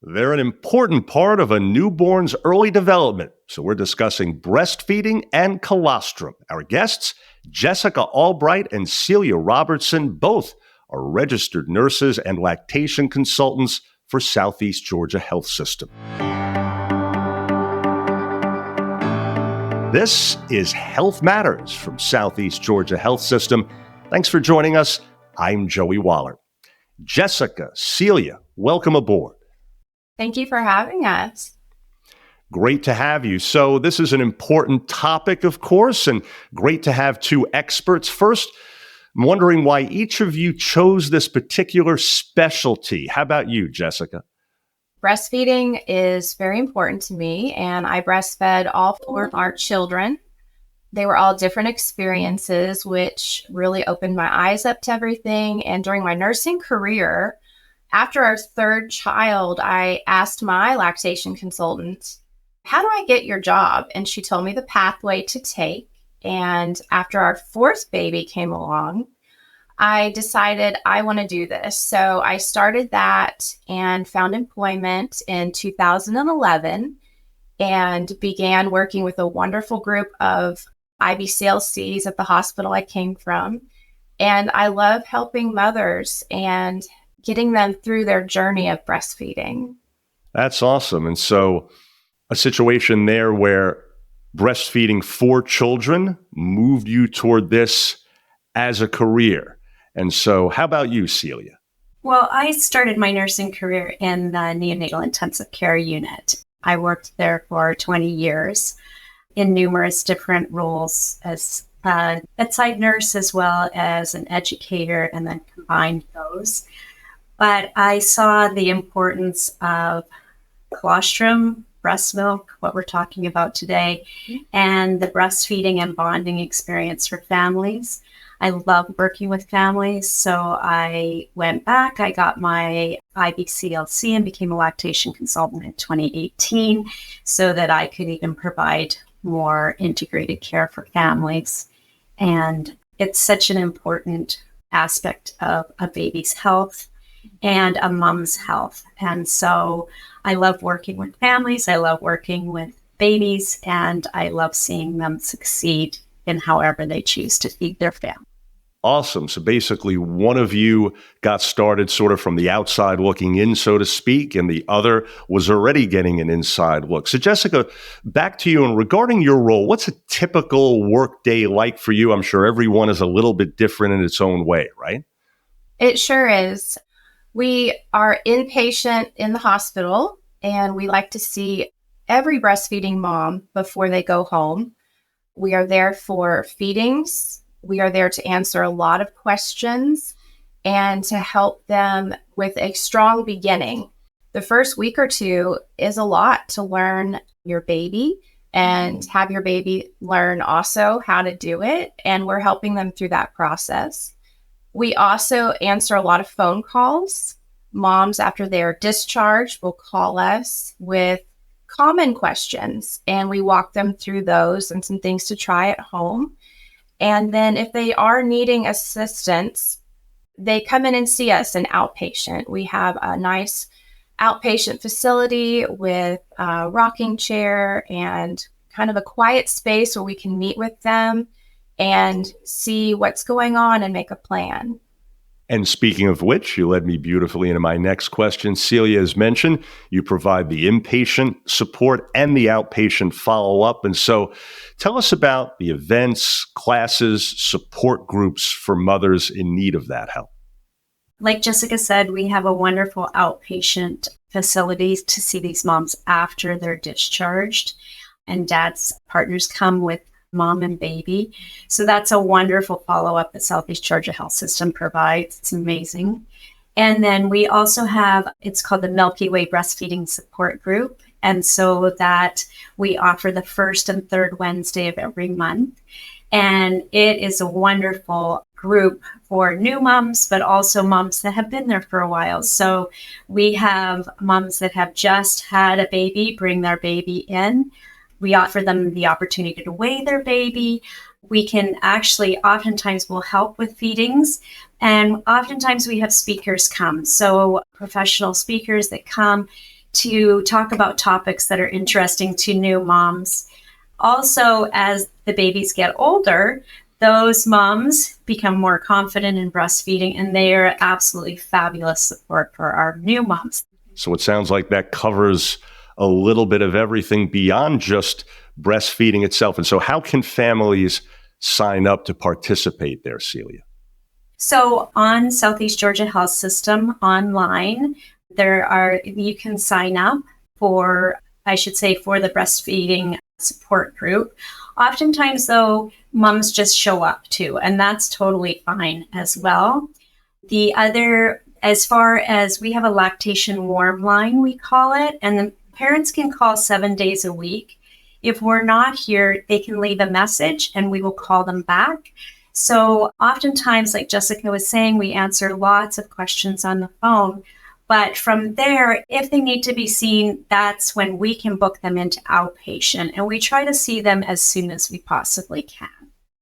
They're an important part of a newborn's early development. So we're discussing breastfeeding and colostrum. Our guests, Jessica Albright and Celia Robertson, both are registered nurses and lactation consultants for Southeast Georgia Health System. This is Health Matters from Southeast Georgia Health System. Thanks for joining us. I'm Joey Waller. Jessica, Celia, welcome aboard. Thank you for having us. Great to have you. So this is an important topic, of course, and great to have two experts. First, I'm wondering why each of you chose this particular specialty. How about you, Jessica? Breastfeeding is very important to me, and I breastfed all four of our children. They were all different experiences, which really opened my eyes up to everything. And during my nursing career, after our third child, I asked my lactation consultant, how do I get your job? And she told me the pathway to take. And after our fourth baby came along, I decided I want to do this. So I started that and found employment in 2011 and began working with a wonderful group of IBCLCs at the hospital I came from. And I love helping mothers and getting them through their journey of breastfeeding. That's awesome. And so a situation there where breastfeeding for children moved you toward this as a career. And so how about you, Celia? Well, I started my nursing career in the neonatal intensive care unit. I worked there for 20 years in numerous different roles as a bedside nurse as well as an educator, and then combined those. But I saw the importance of colostrum, breast milk, what we're talking about today, and the breastfeeding and bonding experience for families. I love working with families, so I went back. I got my IBCLC and became a lactation consultant in 2018 so that I could even provide more integrated care for families. And it's such an important aspect of a baby's health and a mom's health. And so I love working with families. I love working with babies, and I love seeing them succeed in however they choose to feed their family. Awesome. So basically, one of you got started sort of from the outside looking in, so to speak, and the other was already getting an inside look. So Jessica, back to you. And regarding your role, what's a typical work day like for you? I'm sure everyone is a little bit different in its own way, right? It sure is. We are inpatient in the hospital, and we like to see every breastfeeding mom before they go home. We are there for feedings. We are there to answer a lot of questions and to help them with a strong beginning. The first week or two is a lot to learn your baby and have your baby learn also how to do it. And we're helping them through that process. We also answer a lot of phone calls. Moms, after they're discharged, will call us with common questions, and we walk them through those and some things to try at home. And then if they are needing assistance, they come in and see us, an outpatient. We have a nice outpatient facility with a rocking chair and kind of a quiet space where we can meet with them and see what's going on and make a plan. And speaking of which, you led me beautifully into my next question. Celia, as mentioned, you provide the inpatient support and the outpatient follow-up. And so tell us about the events, classes, support groups for mothers in need of that help. Like Jessica said, we have a wonderful outpatient facility to see these moms after they're discharged. And dad's partners come with mom and baby. So that's a wonderful follow-up that Southeast Georgia Health System provides. It's amazing. And then we also have, it's called the Milky Way Breastfeeding Support Group. And so that we offer the first and third Wednesday of every month. And it is a wonderful group for new moms, but also moms that have been there for a while. So we have moms that have just had a baby bring their baby in. We offer them the opportunity to weigh their baby. We can actually, oftentimes we'll help with feedings, and oftentimes we have speakers come. So professional speakers that come to talk about topics that are interesting to new moms. Also, as the babies get older, those moms become more confident in breastfeeding, and they are absolutely fabulous support for our new moms. So it sounds like that covers a little bit of everything beyond just breastfeeding itself. And so how can families sign up to participate there, Celia? So on Southeast Georgia Health System online, you can sign up for the breastfeeding support group. Oftentimes, though, moms just show up too, and that's totally fine as well. The other, as far as we have a lactation warm line, we call it, and the parents can call 7 days a week. If we're not here, they can leave a message and we will call them back. So oftentimes, like Jessica was saying, we answer lots of questions on the phone. But from there, if they need to be seen, that's when we can book them into outpatient. And we try to see them as soon as we possibly can.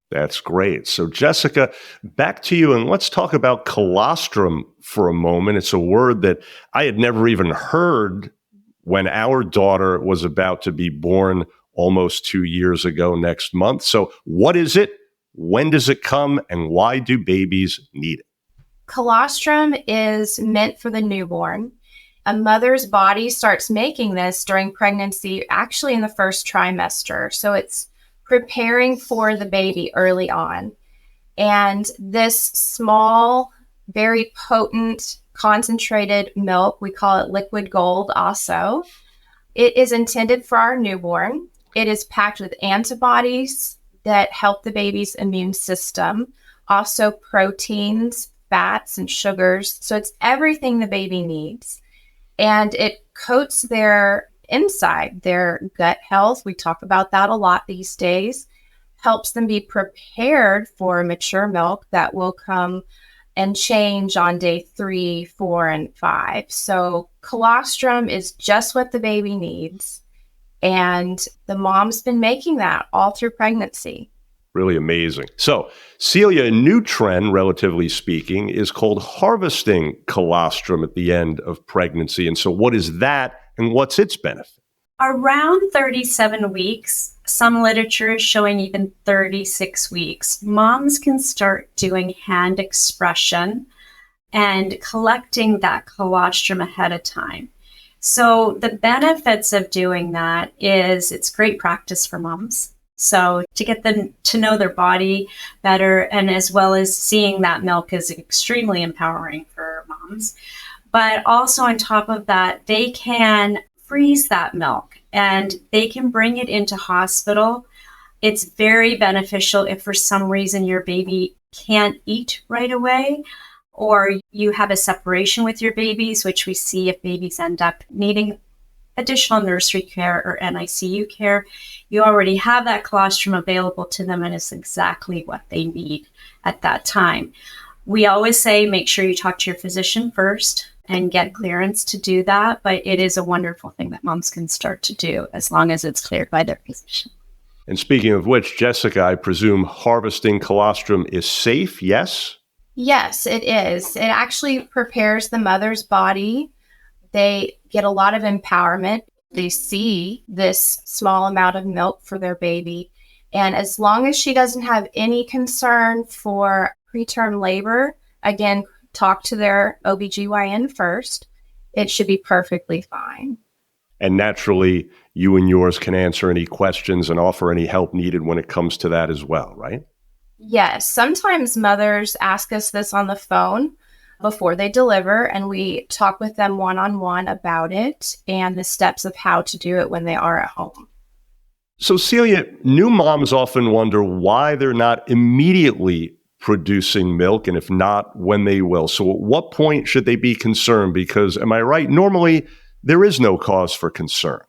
That's great. So Jessica, back to you, and let's talk about colostrum for a moment. It's a word that I had never even heard when our daughter was about to be born almost 2 years ago next month. So what is it? When does it come? And why do babies need it? Colostrum is meant for the newborn. A mother's body starts making this during pregnancy, actually in the first trimester. So it's preparing for the baby early on. And this small, very potent, concentrated milk, we call it liquid gold also, it is intended for our newborn. It is packed with antibodies that help the baby's immune system, also proteins, fats, and sugars. So it's everything the baby needs. And it coats their inside, their gut health. We talk about that a lot these days. Helps them be prepared for mature milk that will come and change on day 3, 4, and 5. So colostrum is just what the baby needs. And the mom's been making that all through pregnancy. Really amazing. So, Celia, a new trend, relatively speaking, is called harvesting colostrum at the end of pregnancy. And so what is that and what's its benefit? Around 37 weeks, some literature is showing even 36 weeks, moms can start doing hand expression and collecting that colostrum ahead of time. So the benefits of doing that is it's great practice for moms. So to get them to know their body better, and as well as seeing that milk is extremely empowering for moms. But also on top of that, they can freeze that milk and they can bring it into hospital. It's very beneficial if for some reason your baby can't eat right away, or you have a separation with your babies, which we see if babies end up needing additional nursery care or NICU care. You already have that colostrum available to them, and it's exactly what they need at that time. We always say make sure you talk to your physician first and get clearance to do that, but it is a wonderful thing that moms can start to do as long as it's cleared by their physician. And speaking of which, Jessica, I presume harvesting colostrum is safe, yes? Yes, it is. It actually prepares the mother's body. They get a lot of empowerment. They see this small amount of milk for their baby. And as long as she doesn't have any concern for preterm labor, again, talk to their OBGYN first. It should be perfectly fine. And naturally, you and yours can answer any questions and offer any help needed when it comes to that as well, right? Yes. Sometimes mothers ask us this on the phone before they deliver, and we talk with them one-on-one about it and the steps of how to do it when they are at home. So, Celia, new moms often wonder why they're not immediately producing milk, and if not, when they will. So at what point should they be concerned? Because, am I right, normally there is no cause for concern.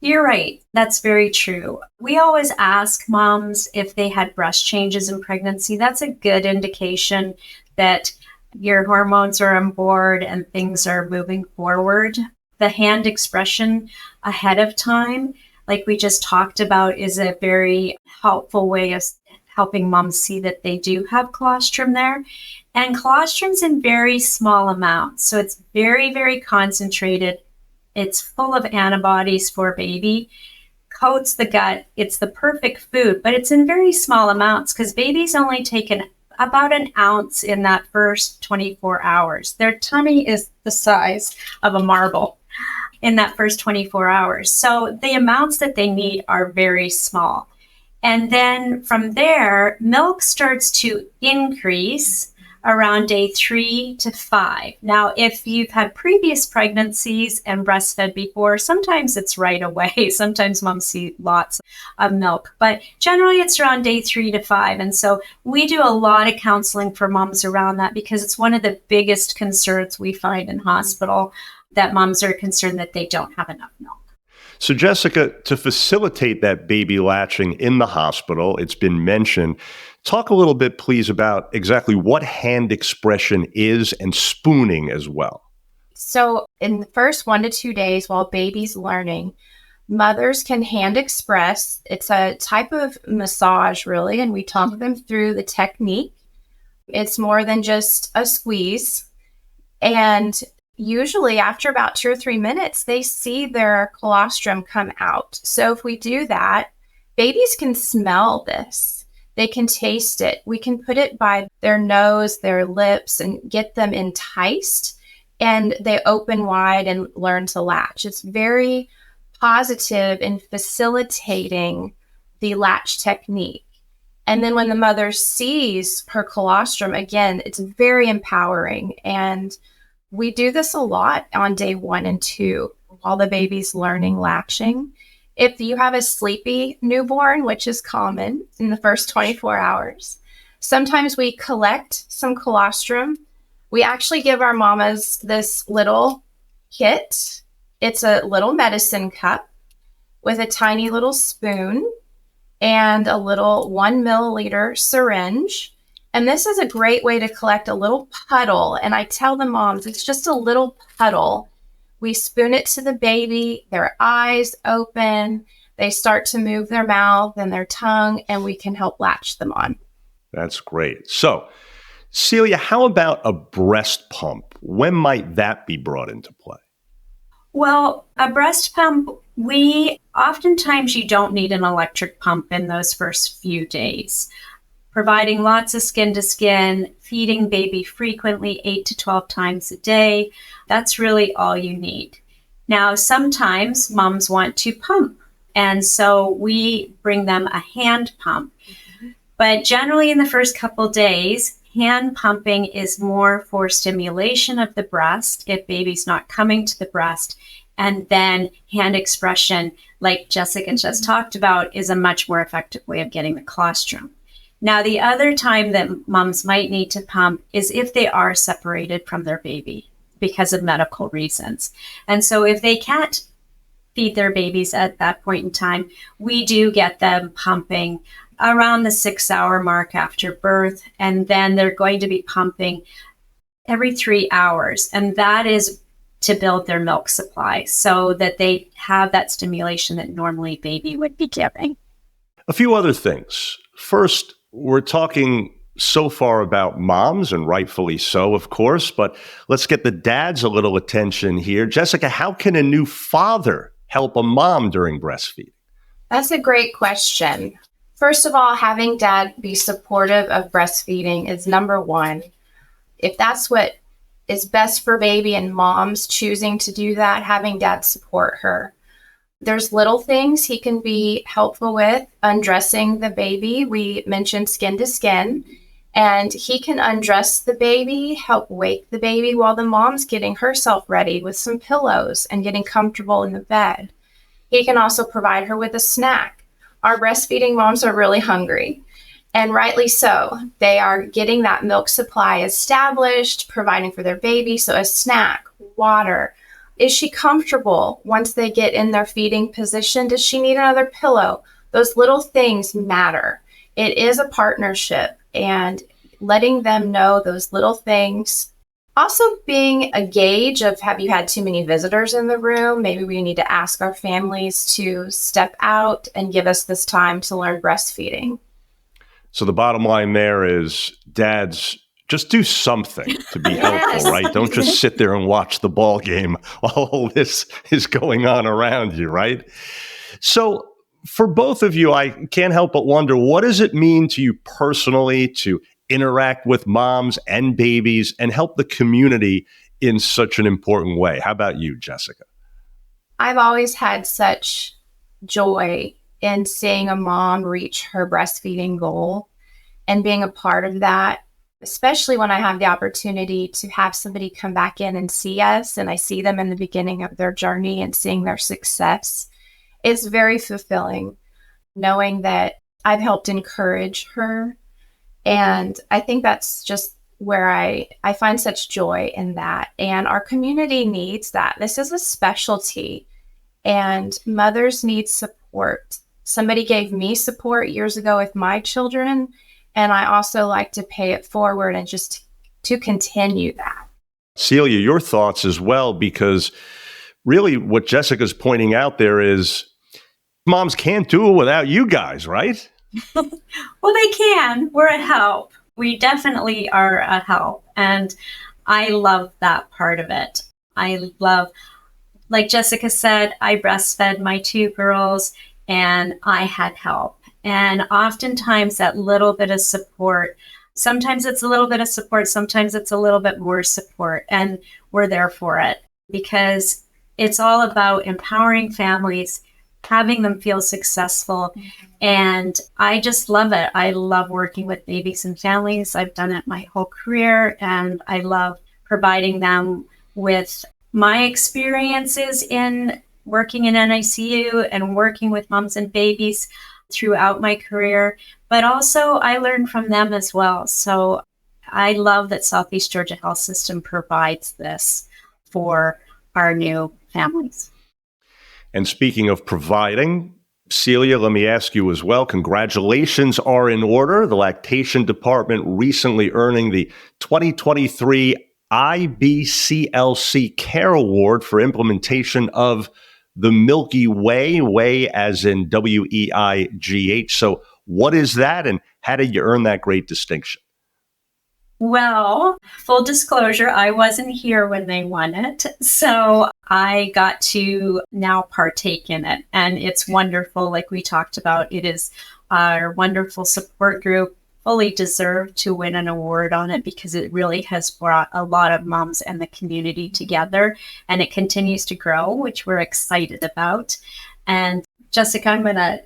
You're right. That's very true. We always ask moms if they had breast changes in pregnancy. That's a good indication that your hormones are on board and things are moving forward. The hand expression ahead of time, like we just talked about, is a very helpful way of helping moms see that they do have colostrum there. And colostrum's in very small amounts. So it's very, very concentrated It's full of antibodies for baby, coats the gut. It's the perfect food, but it's in very small amounts because babies only take about an ounce in that first 24 hours. Their tummy is the size of a marble in that first 24 hours. So the amounts that they need are very small. And then from there, milk starts to increase around day 3 to 5. Now, if you've had previous pregnancies and breastfed before, sometimes it's right away. Sometimes moms see lots of milk, but generally it's around day 3 to 5. And so we do a lot of counseling for moms around that because it's one of the biggest concerns we find in hospital, that moms are concerned that they don't have enough milk. So, Jessica, to facilitate that baby latching in the hospital, it's been mentioned. Talk a little bit, please, about exactly what hand expression is and spooning as well. So in the first 1 to 2 days while baby's learning, mothers can hand express. It's a type of massage, really, and we talk them through the technique. It's more than just a squeeze. And usually after about 2 or 3 minutes, they see their colostrum come out. So if we do that, babies can smell this. They can taste it. We can put it by their nose, their lips, and get them enticed. And they open wide and learn to latch. It's very positive in facilitating the latch technique. And then when the mother sees her colostrum, again, it's very empowering. And we do this a lot on day 1 and 2 while the baby's learning latching. If you have a sleepy newborn, which is common in the first 24 hours, sometimes we collect some colostrum. We actually give our mamas this little kit. It's a little medicine cup with a tiny little spoon and a little 1 milliliter syringe. And this is a great way to collect a little puddle. And I tell the moms, it's just a little puddle. We spoon it to the baby, their eyes open, they start to move their mouth and their tongue, and we can help latch them on. That's great. So, Celia, how about a breast pump? When might that be brought into play? Well, a breast pump, oftentimes you don't need an electric pump in those first few days. Providing lots of skin to skin, feeding baby frequently 8 to 12 times a day, that's really all you need. Now, sometimes moms want to pump, and so we bring them a hand pump. But generally in the first couple days, hand pumping is more for stimulation of the breast if baby's not coming to the breast. And then hand expression, like Jessica just talked about, is a much more effective way of getting the colostrum. Now, the other time that moms might need to pump is if they are separated from their baby because of medical reasons. And so if they can't feed their babies at that point in time, we do get them pumping around the 6-hour mark after birth. And then they're going to be pumping every 3 hours. And that is to build their milk supply so that they have that stimulation that normally baby would be giving. A few other things. First, we're talking so far about moms, and rightfully so, of course, but let's get the dads a little attention here. Jessica, how can a new father help a mom during breastfeeding? That's a great question. First of all, having dad be supportive of breastfeeding is number one. If that's what is best for baby and mom's choosing to do that, having dad support her. There's little things he can be helpful with. Undressing the baby, we mentioned skin to skin, and he can undress the baby, help wake the baby while the mom's getting herself ready with some pillows and getting comfortable in the bed. He can also provide her with a snack. Our breastfeeding moms are really hungry, and rightly so. They are getting that milk supply established, providing for their baby, so a snack, water. Is she comfortable once they get in their feeding position? Does she need another pillow? Those little things matter. It is a partnership, and letting them know those little things. Also being a gauge of, have you had too many visitors in the room? Maybe we need to ask our families to step out and give us this time to learn breastfeeding. So the bottom line there is dads Just do something to be helpful, right? Don't just sit there and watch the ball game while all this is going on around you, right? So for both of you, I can't help but wonder, what does it mean to you personally to interact with moms and babies and help the community in such an important way? How about you, Jessica? I've always had such joy in seeing a mom reach her breastfeeding goal and being a part of that, especially when I have the opportunity to have somebody come back in and see us, and I see them in the beginning of their journey and seeing their success. It's very fulfilling knowing that I've helped encourage her. And I think that's just where I find such joy in that. And our community needs that. This is a specialty, and mothers need support. Somebody gave me support years ago with my children, and I also like to pay it forward and just to continue that. Celia, your thoughts as well, because really what Jessica's pointing out there is moms can't do it without you guys, right? Well, they can. We're a help. We definitely are a help. And I love that part of it. I love, like Jessica said, I breastfed my 2 girls and I had help. And oftentimes that little bit of support, sometimes it's a little bit of support, sometimes it's a little bit more support. And we're there for it because it's all about empowering families, having them feel successful. And I just love it. I love working with babies and families. I've done it my whole career, and I love providing them with my experiences in working in NICU and working with moms and babies throughout my career. But also I learn from them as well. So I love that Southeast Georgia Health System provides this for our new families. And speaking of providing, Celia, let me ask you as well, congratulations are in order. The lactation department recently earning the 2023 IBCLC Care Award for implementation of the Milky Way, way as in WEIGH. So what is that, and how did you earn that great distinction? Well, full disclosure, I wasn't here when they won it. So I got to now partake in it. And it's wonderful. Like we talked about, it is our wonderful support group, fully deserved to win an award on it because it really has brought a lot of moms and the community together. And it continues to grow, which we're excited about. And Jessica, I'm gonna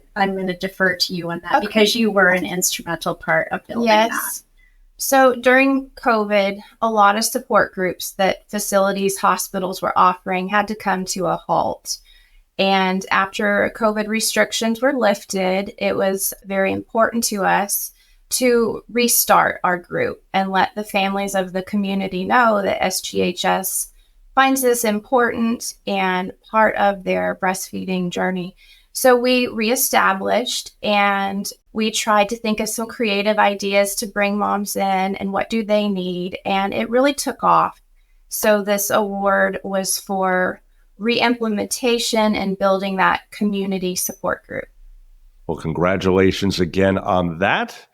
defer to you on that because you were an instrumental part of building that. So during COVID, a lot of support groups that facilities, hospitals were offering had to come to a halt. And after COVID restrictions were lifted, it was very important to us to restart our group and let the families of the community know that SGHS finds this important and part of their breastfeeding journey. So we reestablished and we tried to think of some creative ideas to bring moms in and what do they need. And it really took off. So this award was for re-implementation and building that community support group. Well, congratulations again on that.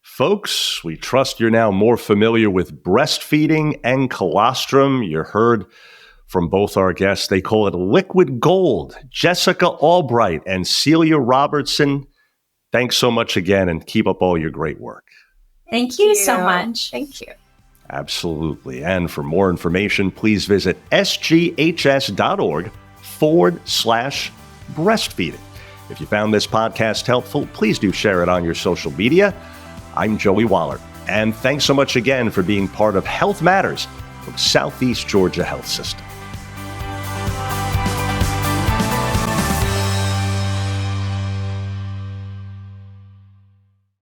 Folks, we trust you're now more familiar with breastfeeding and colostrum. You heard from both our guests. They call it liquid gold. Jessica Albright and Celia Robertson, thanks so much again, and keep up all your great work. Thank you so much. Thank you. Absolutely. And for more information, please visit sghs.org/breastfeeding. If you found this podcast helpful, please do share it on your social media. I'm Joey Waller, and thanks so much again for being part of Health Matters from Southeast Georgia Health System.